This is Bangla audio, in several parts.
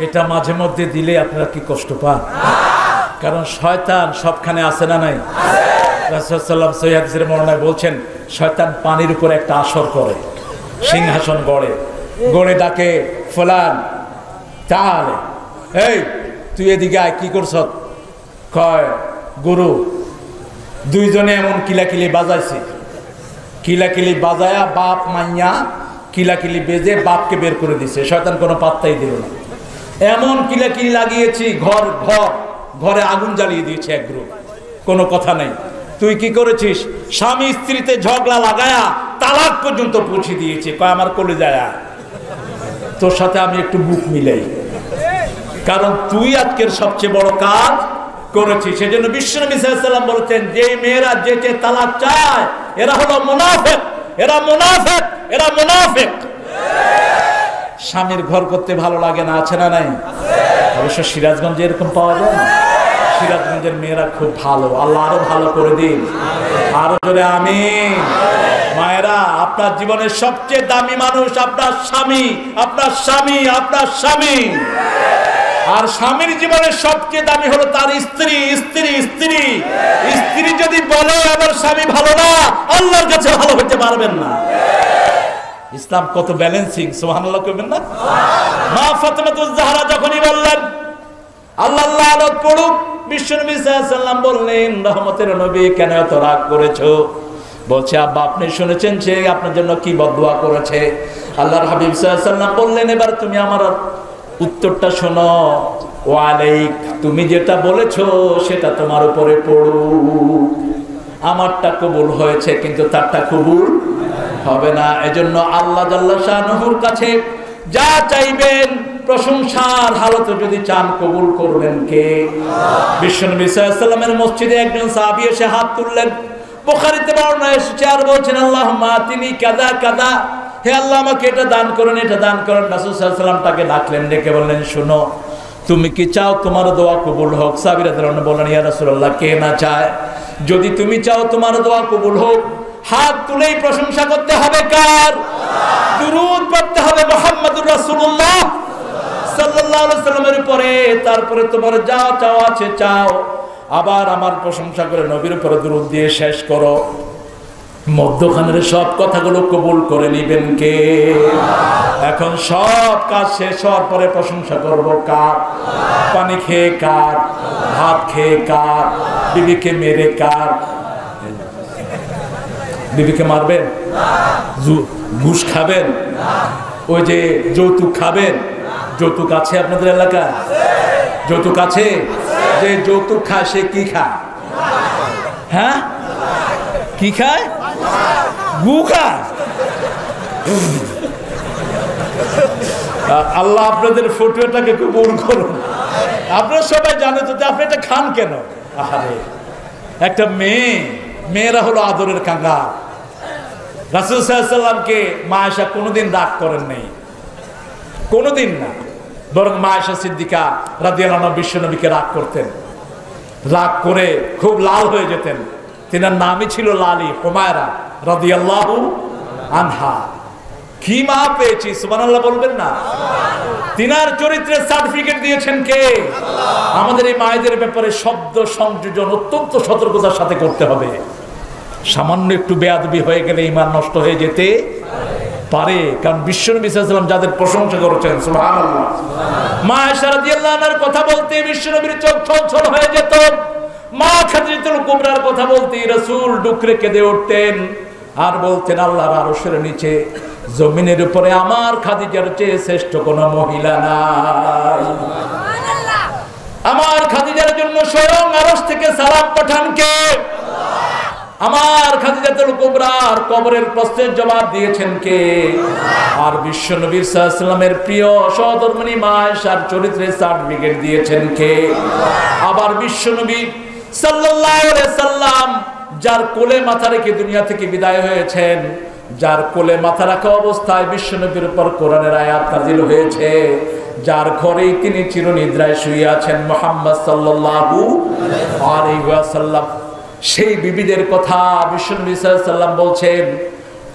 এটা মাঝে মধ্যে দিলে আপনারা কি কষ্ট পান? কারণ শয়তান সবখানে আছে না নাই? রাসূলুল্লাহ সাল্লাল্লাহু আলাইহি ওয়াসাল্লাম বর্ণনায় বলছেন, শয়তান পানির উপর একটা আসর করে, সিংহাসন গড়ে, গড়ে ডাকে, ফুলান তাহলে এই তুই এদিকে আয়, কি করছ? কয় গুরু দুইজনে এমন কিলাকিলি বাজাইছে, কিলাকিলি বাজায়া বাপ মাইয়া কিলাকিলি বেজে বাপকে বের করে দিছে। শয়তান কোনো পাত্তাই দিল না। এমন কিলাকিলি লাগিয়েছি, ঘরে আগুন জ্বালিয়ে দিয়েছে এক গ্রুপ, কোনো কথা নাই। তুই কি করেছিস? স্বামী স্ত্রীতে ঝগড়া লাগায়া তালাক পর্যন্ত পৌঁছে দিয়েছে। কয় আমার কলিজায় তোর সাথে আমি একটু বুক মিলাই, কারণ তুই আজকের সবচেয়ে বড় কাজ করেছিস। সেজন্য বিশ্বনবী সাল্লাল্লাহু আলাইহি ওয়াসাল্লাম বলেছেন, যে মেয়েরা যে তালাক চায় এরা হলো মুনাফিক, এরা মুনাফিক, এরা মুনাফিক। স্বামীর ঘর করতে ভালো লাগে না, আছে না নাই? অবশ্য সিরাজগঞ্জে এরকম পাওয়া যায় না। সিরাজগঞ্জের মেয়েরা খুব ভালো, আল্লাহ আরো ভালো করে দিন, আরো জোরে আমিন। মায়েরা, আপনার জীবনের সবচেয়ে দামি মানুষ আপনার স্বামী, আপনার স্বামী, আপনার স্বামী। আর স্বামীর জীবনের সবচেয়ে দামি হলো তার স্ত্রী। স্ত্রী স্ত্রী স্ত্রী যদি বলে আমার স্বামী ভালো না, আল্লাহর কাছে ভালো হতে পারবেন না। ইসলাম কত ব্যালেন্সিং, সুবহানাল্লাহ কইবেন না? মা ফাতেমাতুজ জাহরা যখনই বললেন আল্লাহ লানত পড়ুক, বিশ্বনবী সাল্লাল্লাহু আলাইহি ওয়াসাল্লাম বললেন, রহমতের নবী কেন এত রাগ করেছো? বলছে, আব্বা আপনি শুনেছেন সে আপনার জন্য কি বদদুয়া করেছে? আল্লাহর হাবিব সাল্লাল্লাহু আলাইহি ওয়াসাল্লাম বললেন, এবার তুমি আমার উত্তরটা শোনো। ওয়ালাইক, তুমি যেটা বলেছো সেটা তোমার উপরে পড়ুক। আমারটা কবুল হয়েছে কিন্তু তারটা কবুল হবে না। এজন্য আল্লাহ জাল্লা শানুহুর কাছে যা চাইবেন, প্রশংসার হালতে যদি চান, কবুল করবেন কে? বিশ্বনবী সাল্লাল্লাহু আলাইহি ওয়াসাল্লামের মসজিদে একজন সাহাবী এসে হাত তুললেন। বুখারীতে বর্ণনা এসেছে, আর বলছেন, আল্লাহুম্মা তিনি কাযা কাযা, হে আল্লাহ আমাকে এটা দান করেন, এটা দান করেন। রাসূল সাল্লাল্লাহু আলাইহি ওয়াসাল্লাম তাকে ডাকলেন, ডেকে বললেন, শোনো, তুমি কি চাও তোমার দোয়া কবুল হোক? সাহাবীরা বললেন, ইয়া রাসূলুল্লাহ, কে না চায়? যদি তুমি চাও তোমার দোয়া কবুল হোক, হাত তুলেই প্রশংসা করতে হবে কার? দুরূদ পড়তে হবে মুহাম্মদুর রাসূলুল্লাহ সাল্লাল্লাহু আলাইহি ওয়াসাল্লামের উপরে। তারপরে তোমার যা চাওয়া আছে চাও, আবার আমার প্রশংসা করে নবীর উপরে দুরূদ দিয়ে শেষ করো। মধ্যখানের সব কথাগুলো কবুল করে নিবেন কে? এখন সব কাজ শেষ হওয়ার পরে প্রশংসা করব কার? পানি খেয়ে কার? ভাত খেয়ে কার? বিবিকে মেরে কার? বিবিকে মারবেন? ঘুষ খাবেন? ওই যে যৌতুক খাবেন? যৌতুক আছে আপনাদের এলাকায়? যৌতুক আছে? যে যৌতুক খায় সে কি খায়? হ্যাঁ, কি খায়? গু খায়। আল্লাহ আপনাদের ফটোটাকে কবুল করুন। আপনারা সবাই জানেন তো, আপনি এটা খান কেন? আরে একটা মেয়েরা হলো আদরের কাঙ্গাল। রাসূল সাল্লাল্লাহু আলাইহি ওয়াসাল্লামকে মা আয়েশা কোনোদিন রাগ করেন নাই, কোনোদিন না। বরং মা আয়েশা সিদ্দিকা রাদিয়াল্লাহু আনহা বিশ্বনবীকে রাগ করতেন, রাগ করে খুব লাল হয়ে যেতেন। তিনার নামই ছিল লালি হুমায়রা রাদিয়াল্লাহু আনহা। কি মা পেয়েছি, সুবহানাল্লাহ বলবেন না? তিনার চরিত্রের সার্টিফিকেট দিয়েছেন কে? আমাদের এই মায়েদের ব্যাপারে শব্দ সংযোজন অত্যন্ত সতর্কতার সাথে করতে হবে। সামান্য একটু বেয়াদবি হয়ে গেলে ঈমান নষ্ট হয়ে যেতে পারে। কারণ বিশ্বনবী সাল্লাল্লাহু আলাইহি ওয়াসাল্লাম যাদের প্রশংসা করেছেন, সুবহানাল্লাহ। মা আয়েশা রাদিয়াল্লাহু আনহার কথা বলতে বিশ্বনবীর চোখ ছলছল হয়ে যেত। মা খাদিজাতুল কুবরার কথা বলতে রাসূল ডুকরে কেঁদে উঠতেন আর বলতেন, আল্লাহর আরশের নিচে জমিনের উপরে আমার খাদিজার চেয়ে শ্রেষ্ঠ কোনো মহিলা নাই। আমার খাদিজার জন্য স্বয়ং আরশ থেকে সালাম পাঠান কে? আমার খাদিজাতুল কুবরার কবরের প্রশ্নের জবাব দিয়েছেন কে? আর বিশ্বনবী সাল্লাল্লাহু আলাইহি ওয়াসাল্লামের প্রিয় সহধর্মিণী মা আয়েশার চরিত্রের সার্টিফিকেট দিয়েছেন কে? আবার বিশ্বনবী সাল্লাল্লাহু আলাইহি ওয়াসাল্লাম যার কোলে মাথা রেখে দুনিয়া থেকে বিদায় হয়েছেন, যার কোলে মাথা রাখা অবস্থায় বিশ্বনবীর উপর কোরআনের আয়াত নাযিল হয়েছে, যার ঘরেই তিনি চিরনিদ্রায় শুয়ে আছেন, মুহাম্মদ সাল্লাল্লাহু আলাইহি ওয়াসাল্লাম। সেই বিবিদের কথা বিশ্বনবী সাল্লাল্লাহু আলাইহি ওয়াসাল্লাম বলছেন,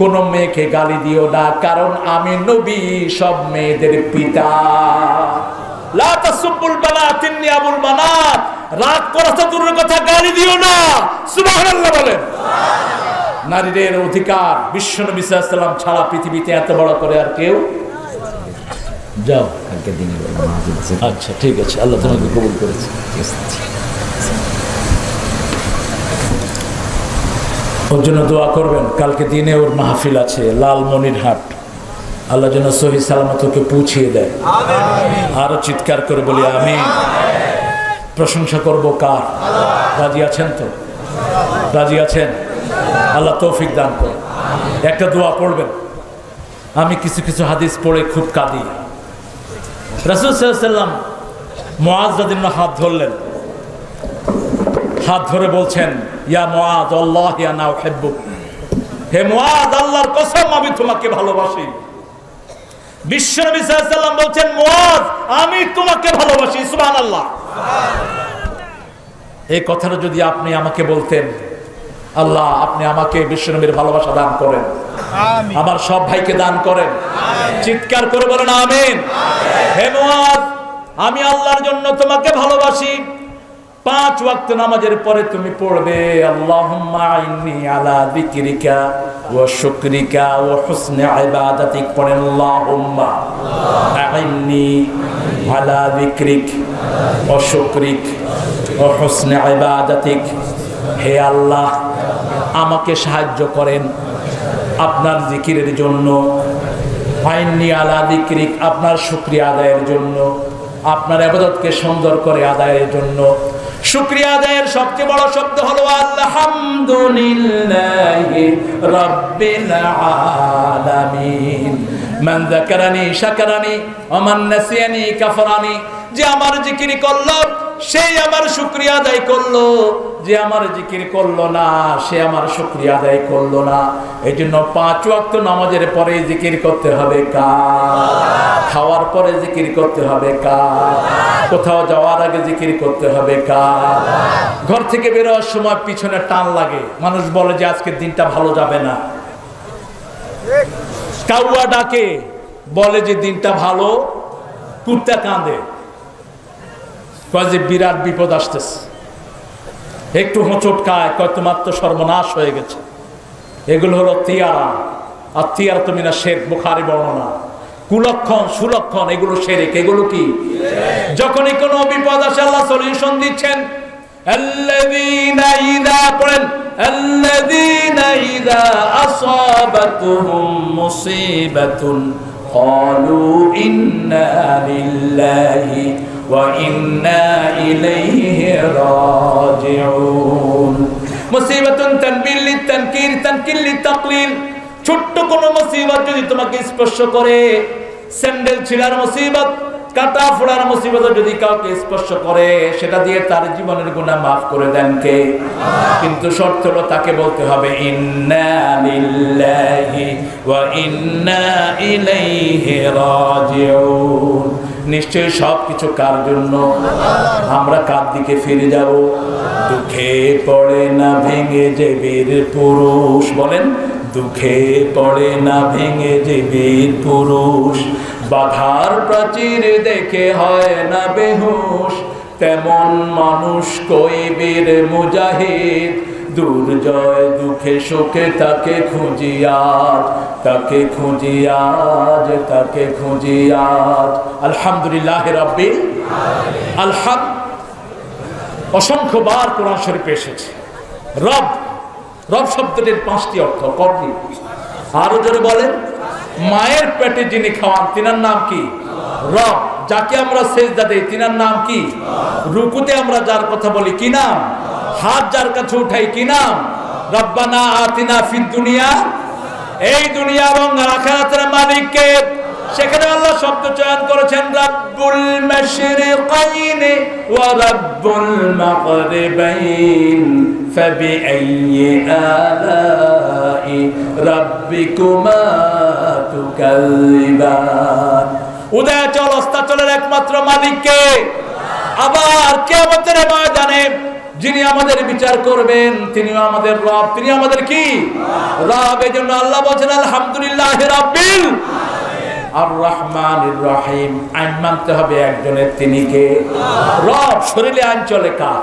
কোন মেয়েকে গালি দিও না, কারণ আমি নবী সব মেয়েদের পিতা। লা তাসুবুল বানাত ইন্নী আবুল বানাত, রাগ করা তো দূরের কথা, গালি দিও না। সুবহানাল্লাহ বলেন। নারীদের অধিকার বিশ্বনবী সাল্লাল্লাহু আলাইহি ওয়াসাল্লাম ছাড়া পৃথিবীতে এত বড় করে আর কেউ। যাও কালকে দিনে আচ্ছা ঠিক আছে, আল্লাহ তোমাকে কবুল করেছে। ওর জন্য দোয়া করবেন, কালকে দিনে ওর মাহফিল আছে লালমনিরহাট, আল্লাহ যেন সহি সালামত ওকে পৌঁছিয়ে দেয়। আরো চিৎকার করে বলি আমিন। প্রশংসা করবো কার? রাজি আছেন তো? রাজি আছেন? আল্লাহ তৌফিক দান করে। একটা দোয়া পড়বেন। আমি কিছু কিছু হাদিস পড়ে খুব কাঁদি। রাসূল সাল্লাল্লাহু আলাইহি ওয়াসাল্লাম মুআয রাদিয়াল্লাহু হাত ধরলেন, হাত ধরে বলছেন, ইয়া মুআয আল্লাহি আনা উহিব্বুক, হে মুআয আল্লাহর কসম আমি তোমাকে ভালোবাসি। বিশ্বনবী সাল্লাল্লাহু আলাইহি ওয়াসাল্লাম বলছেন, মুআয আমি তোমাকে ভালোবাসি। সুবহানাল্লাহ। এই কথাটা যদি আপনি আমাকে বলতেন, আল্লাহ আপনি আমাকে বিশ্বনবীর ভালোবাসা দান করেন, আমার সব ভাইকে দান করেন। চিৎকার করে বলেন আমিন। হে মুআয আমি আল্লাহর জন্য তোমাকে ভালোবাসি। 5 ওয়াক্ত নামাজের পরে তুমি পড়বে, আল্লাহুম্মা আইন্নি আলা যিকরিকা ওয়া শুকরিকা ওয়া হুসনি ইবাদাতিক। পড়েন আল্লাহুম্মা আইন্নি আলা যিকরিক ওয়া শুকরিক ওয়া হুসনি ইবাদাতিক। হে আল্লাহ আমাকে সাহায্য করেন আপনার জিকিরের জন্য, আইন্নি আলা যিকরিক আপনার শুকরিয়া আদায়ের জন্য, আপনার ইবাদতকে সুন্দর করে আদায়ের জন্য। শুকরিয়া আদায়ের সবচেয়ে বড় শব্দ হলো আলহামদুলিল্লাহি রাব্বিল আলামিন। মান যাকারানি শাকারানি ওয়া মান নাসিয়ানি কাফারানি। যে আমার জিকির করলো সেই আমার শুকরিয়া আদায় করলো, যে আমার জিকির করলো না সে আমার শুকরিয়া আদায় করলো না। এই জন্য 5 ওয়াক্ত নামাজের পরে জিকির করতে হবে কার? খাওয়ার পরে জিকির করতে হবে কার? কোথাও যাওয়ার আগে জিকির করতে হবে কার? ঘর থেকে বের হওয়ার সময় পিছনে টান লাগে, মানুষ বলে যে আজকের দিনটা ভালো যাবে না। কাউয়া ডাকে বলে যে দিনটা ভালো, কুত্তা কাঁদে কয় যে বিরাট বিপদ আসতেছে। একটু হোঁচট খায় কয় তোমার তো সর্বনাশ হয়ে গেছে। এগুলো হলো তিয়ারা। আর তিয়ারা তো মিনা শেখ, বুখারী বর্ণনা। কুলক্ষণ সুলক্ষণ এগুলো শিরক। এগুলো কি? যখনই কোনো বিপদ আসে আল্লাহ সলিউশন দিচ্ছেন। আল্লাযীনা ইযা পড়েন, আল্লাযীনা ইযা আসাবাতুহুম মুসিবাতুন ক্বালু ইন্না লিল্লাহি ওয়া ইন্না ইলাইহি রাজিউন। মুসিবাতুন তানবিল লিতানকির, তানকির লিতাকলিল। ছোট্ট কোনো মুসিবত যদি তোমাকে স্পর্শ করে, স্যান্ডেল ছিঁড়ার মুসিবত, কাটা ফোড়ার মুসিবত যদি কাউকে স্পর্শ করে, সেটা দিয়ে তার জীবনের গুনাহ মাফ করে দেন কে? কিন্তু শর্ত হলো তাকে বলতে হবে ইন্না লিল্লাহি ওয়া ইন্না ইলাইহি রাজিউন। নিশ্চয়ই সবকিছু কার জন্য? আমরা কার দিকে ফিরে যাব? দুঃখে পড়ে না ভেঙে যে বীর পুরুষ, বলেন দুঃখে পড়ে না ভেঙে যে বীর পুরুষ, বাধার প্রাচীর দেখে হয় না বেহুশ, তেমন মানুষ কই বীর মুজাহিদ, দুর্জয় দুঃখে সুখে তাকে খুঁজি আজ, তাকে খুঁজি আজ, তাকে খুঁজি আজ। আলহামদুলিল্লাহ রাব্বিল আলহাম। অসংখ্যবার কোরআন শরীফে এসেছে রব। রব শব্দটির 5টি অর্থ। কটি? আরো জোরে বলেন। মায়ের পেটে যিনি খাওয়ান তিনার নাম কি? রব। যাকে আমরা সেজদা দেই তিনার নাম কি? রুকুতে আমরা যার কথা বলি কি নাম? হাত যার কাছে উঠাই কি নাম? রব্বানা আতিনা ফিদ দুনিয়া। এই দুনিয়া এবং আখিরাতের মালিক কে? সেখানে আল্লাহ শব্দ চয়ন করেছেন রাব্বুল মাশরিকাইন ওয়া রাব্বুল মাগরিবাইন, ফাবিআইয়ি আলাই রাব্বিকুমা তুকাল্লিবান। উদয়াচল অস্তাচলের একমাত্র মালিক কে? আবার কিয়ামতের ময়দানে যিনি আমাদের বিচার করবেন তিনিও আমাদের রব, তিনি আমাদের কি রব। এজন্য আল্লাহ বলেন আলহামদুলিল্লাহি রাব্বিল আর রহমানির রহিম। আইন মানতে হবে একজনের, তিনি কে রব। শরীরে আইন চলে কার?